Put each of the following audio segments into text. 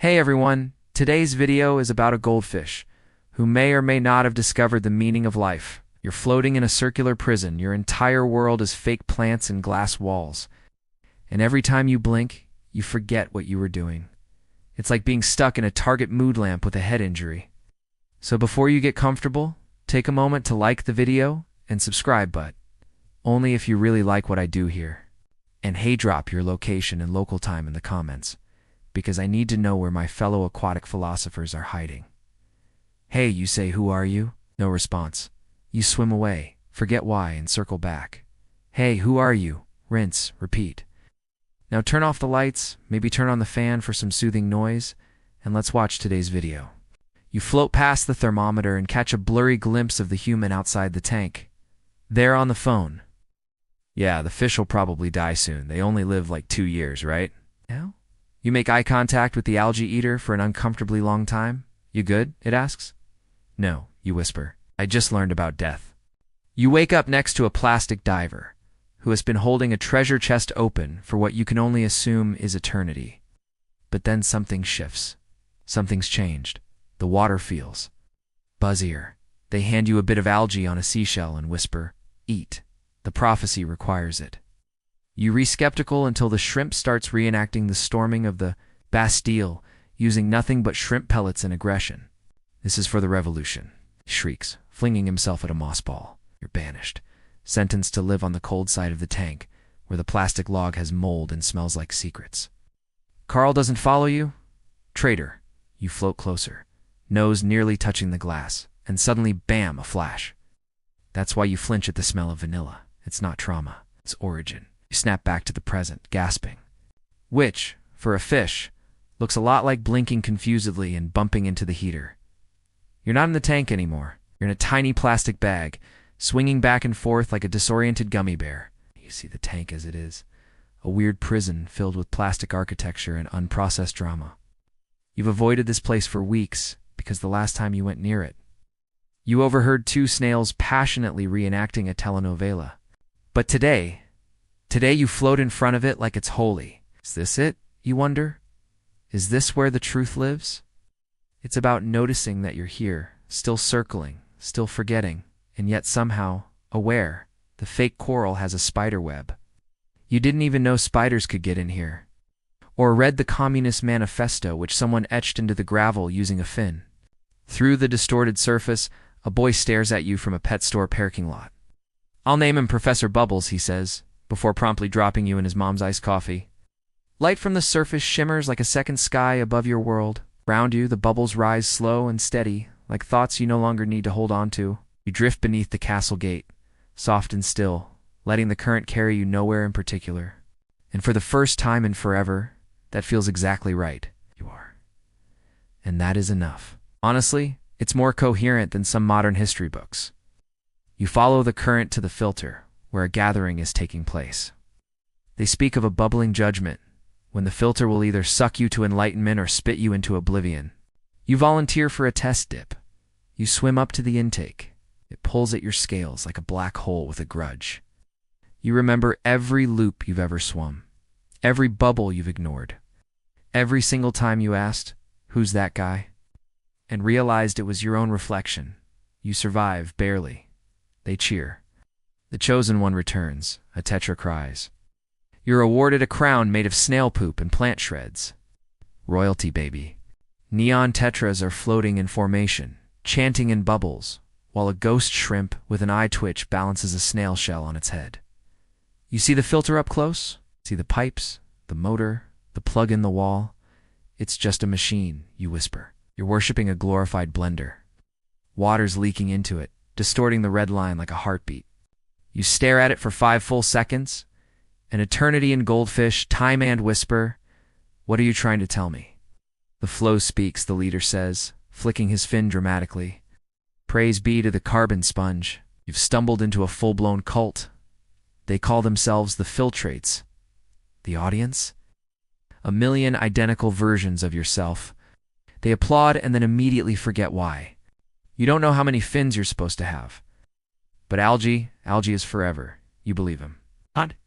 Hey everyone, today's video is about a goldfish who may or may not have discovered the meaning of life. You're floating in a circular prison, your entire world is fake plants and glass walls. And every time you blink, you forget what you were doing. It's like being stuck in a Target mood lamp with a head injury. So before you get comfortable, take a moment to like the video and subscribe, but only if you really like what I do here. And hey, drop your location and local time in the comments, because I need to know where my fellow aquatic philosophers are hiding. Hey, you say, who are you? No response. You swim away, forget why, and circle back. Hey, who are you? Rinse, repeat. Now turn off the lights, maybe turn on the fan for some soothing noise, and let's watch today's video. You float past the thermometer and catch a blurry glimpse of the human outside the tank. There on the phone. Yeah, the fish will probably die soon. They only live like 2 years, right? No? You make eye contact with the algae eater for an uncomfortably long time. You good? It asks. No, you whisper. I just learned about death. You wake up next to a plastic diver who has been holding a treasure chest open for what you can only assume is eternity. But then something shifts. Something's changed. The water feels buzzier. They hand you a bit of algae on a seashell and whisper, eat. The prophecy requires it. You re-skeptical until the shrimp starts reenacting the storming of the Bastille, using nothing but shrimp pellets and aggression. This is for the revolution, he shrieks, flinging himself at a moss ball. You're banished, sentenced to live on the cold side of the tank, where the plastic log has mold and smells like secrets. Carl doesn't follow you? Traitor. You float closer, nose nearly touching the glass, and suddenly, bam, a flash. That's why you flinch at the smell of vanilla. It's not trauma, it's origin. You snap back to the present, gasping. Which, for a fish, looks a lot like blinking confusedly and bumping into the heater. You're not in the tank anymore. You're in a tiny plastic bag, swinging back and forth like a disoriented gummy bear. You see the tank as it is, a weird prison filled with plastic architecture and unprocessed drama. You've avoided this place for weeks because the last time you went near it, you overheard 2 snails passionately reenacting a telenovela. But today you float in front of it like it's holy. Is this it, you wonder? Is this where the truth lives? It's about noticing that you're here, still circling, still forgetting, and yet somehow aware. The fake coral has a spider web. You didn't even know spiders could get in here. Or read the Communist Manifesto, which someone etched into the gravel using a fin. Through the distorted surface, a boy stares at you from a pet store parking lot. I'll name him Professor Bubbles, he says, before promptly dropping you in his mom's iced coffee. Light from the surface shimmers like a second sky above your world. Round you, the bubbles rise slow and steady, like thoughts you no longer need to hold on to. You drift beneath the castle gate, soft and still, letting the current carry you nowhere in particular. And for the first time in forever, that feels exactly right. You are. And that is enough. Honestly, it's more coherent than some modern history books. You follow the current to the filter, where a gathering is taking place. They speak of a bubbling judgment, when the filter will either suck you to enlightenment or spit you into oblivion. You volunteer for a test dip. You swim up to the intake. It pulls at your scales like a black hole with a grudge. You remember every loop you've ever swum, every bubble you've ignored, every single time you asked, who's that guy? And realized it was your own reflection. You survive, barely. They cheer. The chosen one returns. A tetra cries. You're awarded a crown made of snail poop and plant shreds. Royalty, baby. Neon tetras are floating in formation, chanting in bubbles, while a ghost shrimp with an eye twitch balances a snail shell on its head. You see the filter up close? See the pipes, the motor, the plug in the wall? It's just a machine, you whisper. You're worshipping a glorified blender. Water's leaking into it, distorting the red line like a heartbeat. You stare at it for 5 full seconds. An eternity in Goldfish, time and whisper. What are you trying to tell me? The flow speaks, the leader says, flicking his fin dramatically. Praise be to the carbon sponge. You've stumbled into a full-blown cult. They call themselves the Filtrates. The audience? A million identical versions of yourself. They applaud and then immediately forget why. You don't know how many fins you're supposed to have. But algae is forever. You believe him. Odd.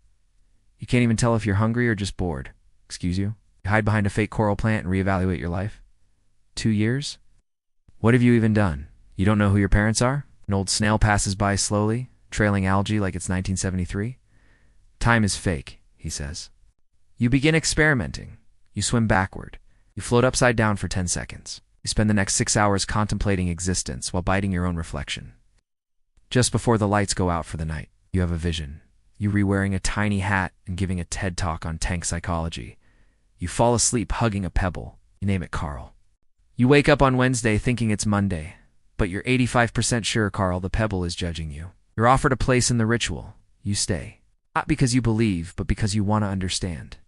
You can't even tell if you're hungry or just bored. Excuse you? You hide behind a fake coral plant and reevaluate your life. 2 years? What have you even done? You don't know who your parents are? An old snail passes by slowly, trailing algae like it's 1973. Time is fake, he says. You begin experimenting. You swim backward. You float upside down for 10 seconds. You spend the next 6 hours contemplating existence while biting your own reflection. Just before the lights go out for the night, you have a vision. You re-wearing a tiny hat and giving a TED talk on tank psychology. You fall asleep hugging a pebble. You name it Carl. You wake up on Wednesday thinking it's Monday, but you're 85% sure, Carl, the pebble is judging you. You're offered a place in the ritual. You stay. Not because you believe, but because you want to understand.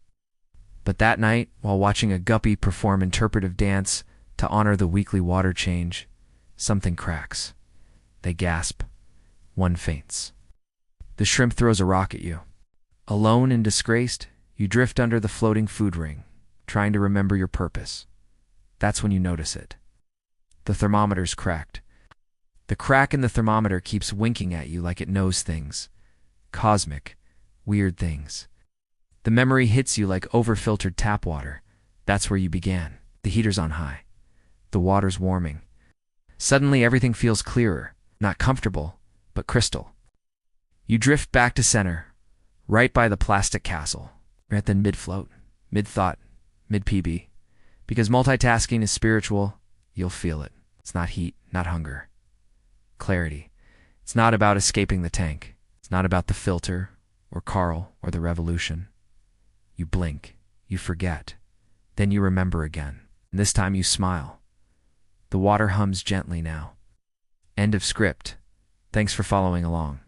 But that night, while watching a guppy perform interpretive dance to honor the weekly water change, something cracks. They gasp. One faints. The shrimp throws a rock at you. Alone and disgraced, you drift under the floating food ring, trying to remember your purpose. That's when you notice it. The thermometer's cracked. The crack in the thermometer keeps winking at you like it knows things. Cosmic, weird things. The memory hits you like overfiltered tap water. That's where you began. The heater's on high. The water's warming. Suddenly everything feels clearer, not comfortable, but crystal. You drift back to center, right by the plastic castle. You're at the mid-float, mid-thought, mid-PB. Because multitasking is spiritual, you'll feel it. It's not heat, not hunger. Clarity. It's not about escaping the tank. It's not about the filter, or Carl, or the revolution. You blink. You forget. Then you remember again. And this time you smile. The water hums gently now. End of script. Thanks for following along.